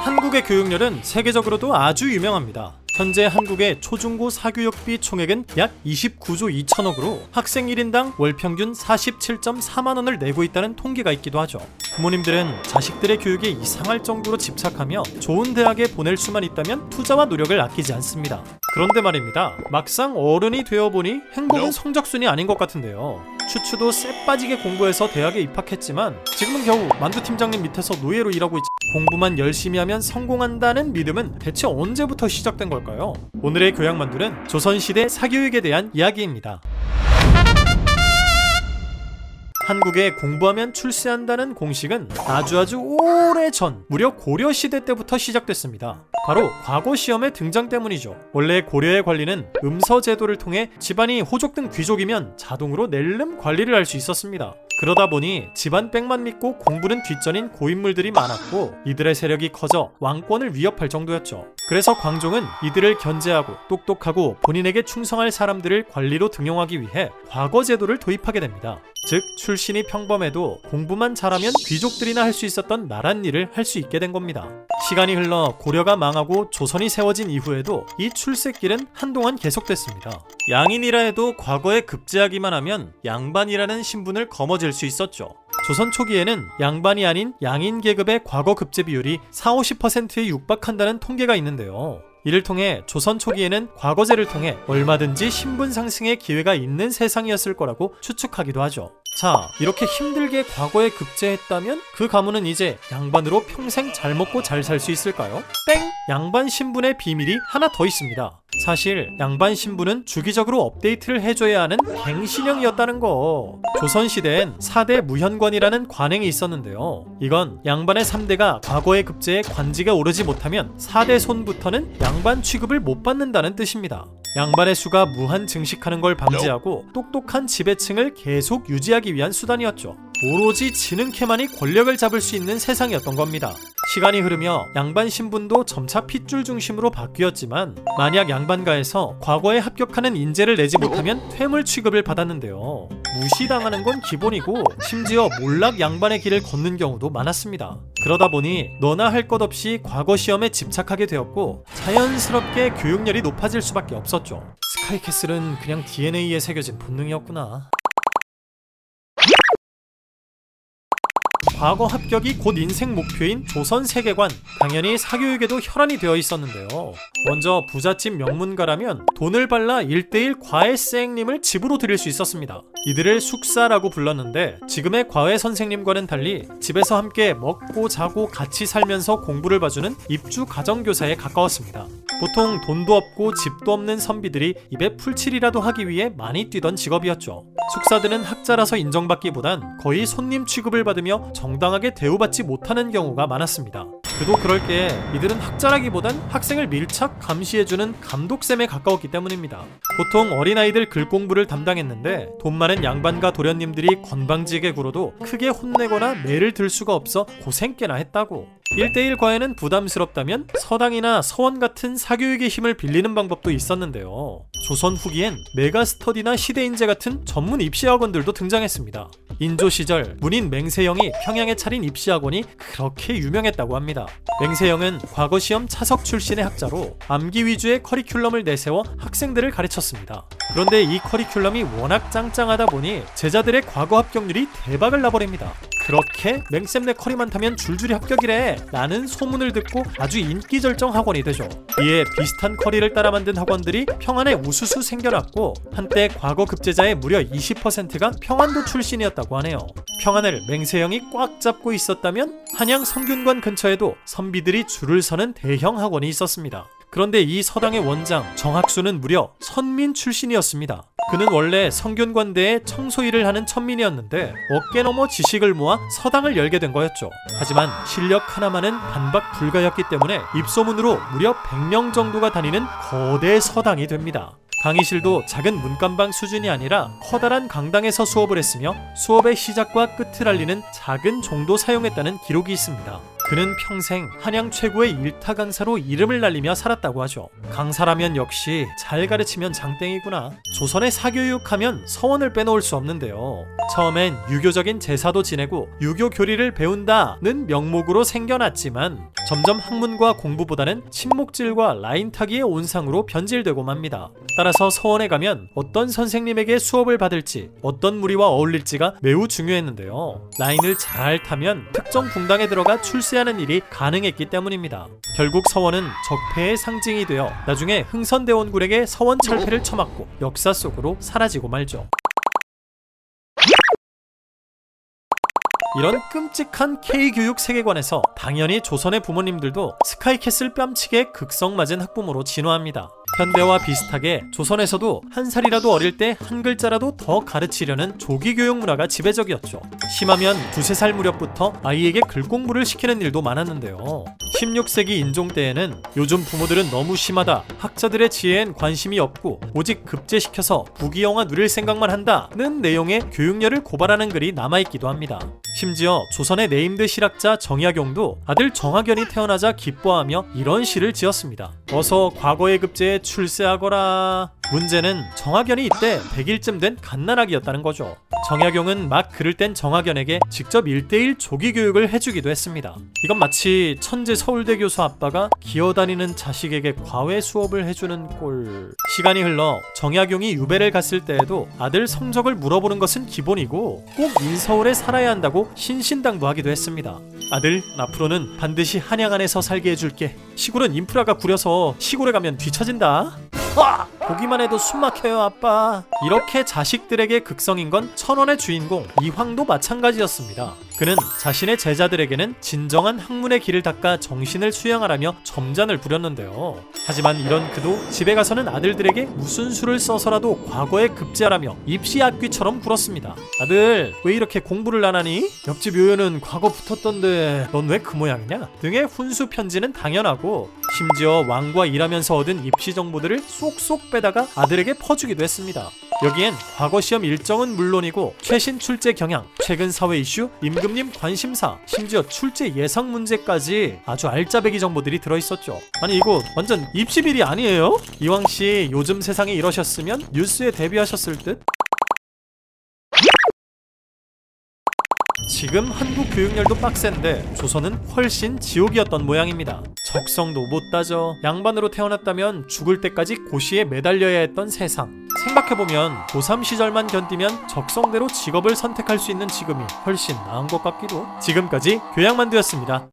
한국의 교육열은 세계적으로도 아주 유명합니다. 현재 한국의 초중고 사교육비 총액은 약 29조 2천억으로 학생 1인당 월 평균 47.4만원을 내고 있다는 통계가 있기도 하죠. 부모님들은 자식들의 교육에 이상할 정도로 집착하며 좋은 대학에 보낼 수만 있다면 투자와 노력을 아끼지 않습니다. 그런데 말입니다. 막상 어른이 되어보니 행복은 성적순이 아닌 것 같은데요. 추추도 쎄 빠지게 공부해서 대학에 입학했지만 지금은 겨우 만두 팀장님 밑에서 노예로 일하고 있지. 공부만 열심히 하면 성공한다는 믿음은 대체 언제부터 시작된 걸까요? 오늘의 교양만두는 조선시대 사교육에 대한 이야기입니다. 한국에 공부하면 출세한다는 공식은 아주 오래전 무려 고려시대 때부터 시작됐습니다. 바로 과거 시험의 등장 때문이죠. 원래 고려의 관리는 음서제도를 통해 집안이 호족 등 귀족이면 자동으로 낼름 관리를 할 수 있었습니다. 그러다 보니 집안 빽만 믿고 공부는 뒷전인 고인물들이 많았고 이들의 세력이 커져 왕권을 위협할 정도였죠. 그래서 광종은 이들을 견제하고 똑똑하고 본인에게 충성할 사람들을 관리로 등용하기 위해 과거제도를 도입하게 됩니다. 즉 출신이 평범해도 공부만 잘하면 귀족들이나 할 수 있었던 나란 일을 할 수 있게 된 겁니다. 시간이 흘러 고려가 망하고 조선이 세워진 이후에도 이 출세길은 한동안 계속됐습니다. 양인이라 해도 과거에 급제하기만 하면 양반이라는 신분을 거머쥘 수 있었죠. 조선 초기에는 양반이 아닌 양인 계급의 과거 급제 비율이 40-50%에 육박한다는 통계가 있는데요. 이를 통해 조선 초기에는 과거제를 통해 얼마든지 신분 상승의 기회가 있는 세상이었을 거라고 추측하기도 하죠. 자, 이렇게 힘들게 과거에 급제했다면 그 가문은 이제 양반으로 평생 잘 먹고 잘 살 수 있을까요? 땡! 양반 신분의 비밀이 하나 더 있습니다. 사실 양반 신분은 주기적으로 업데이트를 해줘야 하는 갱신형이었다는 거. 조선시대엔 4대 무현관이라는 관행이 있었는데요. 이건 양반의 3대가 과거의 급제에 관직에 오르지 못하면 4대 손부터는 양반 취급을 못 받는다는 뜻입니다. 양반의 수가 무한 증식하는 걸 방지하고 똑똑한 지배층을 계속 유지하기 위한 수단이었죠. 오로지 지능캐만이 권력을 잡을 수 있는 세상이었던 겁니다. 시간이 흐르며 양반 신분도 점차 핏줄 중심으로 바뀌었지만 만약 양반가에서 과거에 합격하는 인재를 내지 못하면 퇴물 취급을 받았는데요. 무시당하는 건 기본이고 심지어 몰락 양반의 길을 걷는 경우도 많았습니다. 그러다 보니 너나 할 것 없이 과거 시험에 집착하게 되었고 자연스럽게 교육열이 높아질 수밖에 없었죠. 스카이캐슬은 그냥 DNA에 새겨진 본능이었구나. 과거 합격이 곧 인생 목표인 조선 세계관, 당연히 사교육에도 혈안이 되어 있었는데요. 먼저 부잣집 명문가라면 돈을 발라 1:1 과외 선생님을 집으로 들일 수 있었습니다. 이들을 숙사라고 불렀는데 지금의 과외 선생님과는 달리 집에서 함께 먹고 자고 같이 살면서 공부를 봐주는 입주 가정교사에 가까웠습니다. 보통 돈도 없고 집도 없는 선비들이 입에 풀칠이라도 하기 위해 많이 뛰던 직업이었죠. 숙사들은 학자라서 인정받기보단 거의 손님 취급을 받으며 정당하게 대우받지 못하는 경우가 많았습니다. 그도 그럴 게 이들은 학자라기보단 학생을 밀착 감시해주는 감독쌤에 가까웠기 때문입니다. 보통 어린아이들 글공부를 담당했는데 돈 많은 양반과 도련님들이 건방지게 굴어도 크게 혼내거나 매를 들 수가 없어 고생 꽤나 했다고. 1:1 과외는 부담스럽다면 서당이나 서원 같은 사교육의 힘을 빌리는 방법도 있었는데요. 조선 후기엔 메가스터디나 시대인재 같은 전문 입시학원들도 등장했습니다. 인조 시절 문인 맹세영이 평양에 차린 입시학원이 그렇게 유명했다고 합니다. 맹세영은 과거 시험 차석 출신의 학자로 암기 위주의 커리큘럼을 내세워 학생들을 가르쳤습니다. 그런데 이 커리큘럼이 워낙 짱짱하다 보니 제자들의 과거 합격률이 대박을 나버립니다. 그렇게 맹쌤네 커리만 타면 줄줄이 합격이래 라는 소문을 듣고 아주 인기절정 학원이 되죠. 이에 비슷한 커리를 따라 만든 학원들이 평안에 우수수 생겨났고 한때 과거 급제자의 무려 20%가 평안도 출신이었다고 하네요. 평안을 맹세형이 꽉 잡고 있었다면 한양 성균관 근처에도 선비들이 줄을 서는 대형 학원이 있었습니다. 그런데 이 서당의 원장 정학수는 무려 선민 출신이었습니다. 그는 원래 성균관대에 청소 일을 하는 천민이었는데 어깨 너머 지식을 모아 서당을 열게 된 거였죠. 하지만 실력 하나만은 반박 불가였기 때문에 입소문으로 무려 100명 정도가 다니는 거대 서당이 됩니다. 강의실도 작은 문간방 수준이 아니라 커다란 강당에서 수업을 했으며 수업의 시작과 끝을 알리는 작은 종도 사용했다는 기록이 있습니다. 그는 평생 한양 최고의 일타 강사로 이름을 날리며 살았다고 하죠. 강사라면 역시 잘 가르치면 장땡이구나. 조선의 사교육하면 서원을 빼놓을 수 없는데요. 처음엔 유교적인 제사도 지내고 유교 교리를 배운다는 명목으로 생겨났지만 점점 학문과 공부보다는 친목질과 라인 타기의 온상으로 변질되고 맙니다. 따라서 서원에 가면 어떤 선생님에게 수업을 받을지, 어떤 무리와 어울릴지가 매우 중요했는데요. 라인을 잘 타면 특정 궁당에 들어가 출세하는 일이 가능했기 때문입니다. 결국 서원은 적폐의 상징이 되어 나중에 흥선대원군에게 서원 철폐를 처맞고 역사 속으로 사라지고 말죠. 이런 끔찍한 K교육 세계관에서 당연히 조선의 부모님들도 스카이캐슬 뺨치게 극성맞은 학부모로 진화합니다. 현대와 비슷하게 조선에서도 한 살이라도 어릴 때 한 글자라도 더 가르치려는 조기교육 문화가 지배적이었죠. 심하면 2~3살 무렵부터 아이에게 글공부를 시키는 일도 많았는데요. 16세기 인종 때에는 요즘 부모들은 너무 심하다, 학자들의 지혜엔 관심이 없고 오직 급제시켜서 부귀영화 누릴 생각만 한다는 내용의 교육열을 고발하는 글이 남아있기도 합니다. 심지어 조선의 네임드 실학자 정약용도 아들 정학연이 태어나자 기뻐하며 이런 시를 지었습니다. 어서 과거의 급제에 출세하거라. 문제는 정학연이 이때 100일쯤 된 갓난아기였다는 거죠. 정약용은 막 그럴 땐 정학연에게 직접 1:1 조기교육을 해주기도 했습니다. 이건 마치 천재 서울대 교수 아빠가 기어다니는 자식에게 과외 수업을 해주는 꼴. 시간이 흘러 정약용이 유배를 갔을 때에도 아들 성적을 물어보는 것은 기본이고 꼭 인서울에 살아야 한다고 신신당부하기도 했습니다. 아들, 앞으로는 반드시 한양 안에서 살게 해줄게. 시골은 인프라가 구려서 시골에 가면 뒤처진다. 보기만 해도 숨 막혀요, 아빠. 이렇게 자식들에게 극성인 건 천원의 주인공 이황도 마찬가지였습니다. 그는 자신의 제자들에게는 진정한 학문의 길을 닦아 정신을 수양하라며 점잔을 부렸는데요. 하지만 이런 그도 집에 가서는 아들들에게 무슨 수를 써서라도 과거에 급제하라며 입시 악귀처럼 굴었습니다. 아들, 왜 이렇게 공부를 안 하니? 옆집 요요는 과거 붙었던데 넌 왜 그 모양이냐? 등의 훈수 편지는 당연하고 심지어 왕과 일하면서 얻은 입시 정보들을 쏙쏙 빼다가 아들에게 퍼주기도 했습니다. 여기엔 과거 시험 일정은 물론이고 최신 출제 경향, 최근 사회 이슈, 임금님 관심사, 심지어 출제 예상 문제까지 아주 알짜배기 정보들이 들어있었죠. 아니 이거 완전 입시 비리 아니에요? 이왕씨 요즘 세상에 이러셨으면 뉴스에 데뷔하셨을 듯? 지금 한국 교육열도 빡센데 조선은 훨씬 지옥이었던 모양입니다. 적성도 못 따져. 양반으로 태어났다면 죽을 때까지 고시에 매달려야 했던 세상. 생각해보면 고3 시절만 견디면 적성대로 직업을 선택할 수 있는 지금이 훨씬 나은 것 같기도. 지금까지 교양만두였습니다.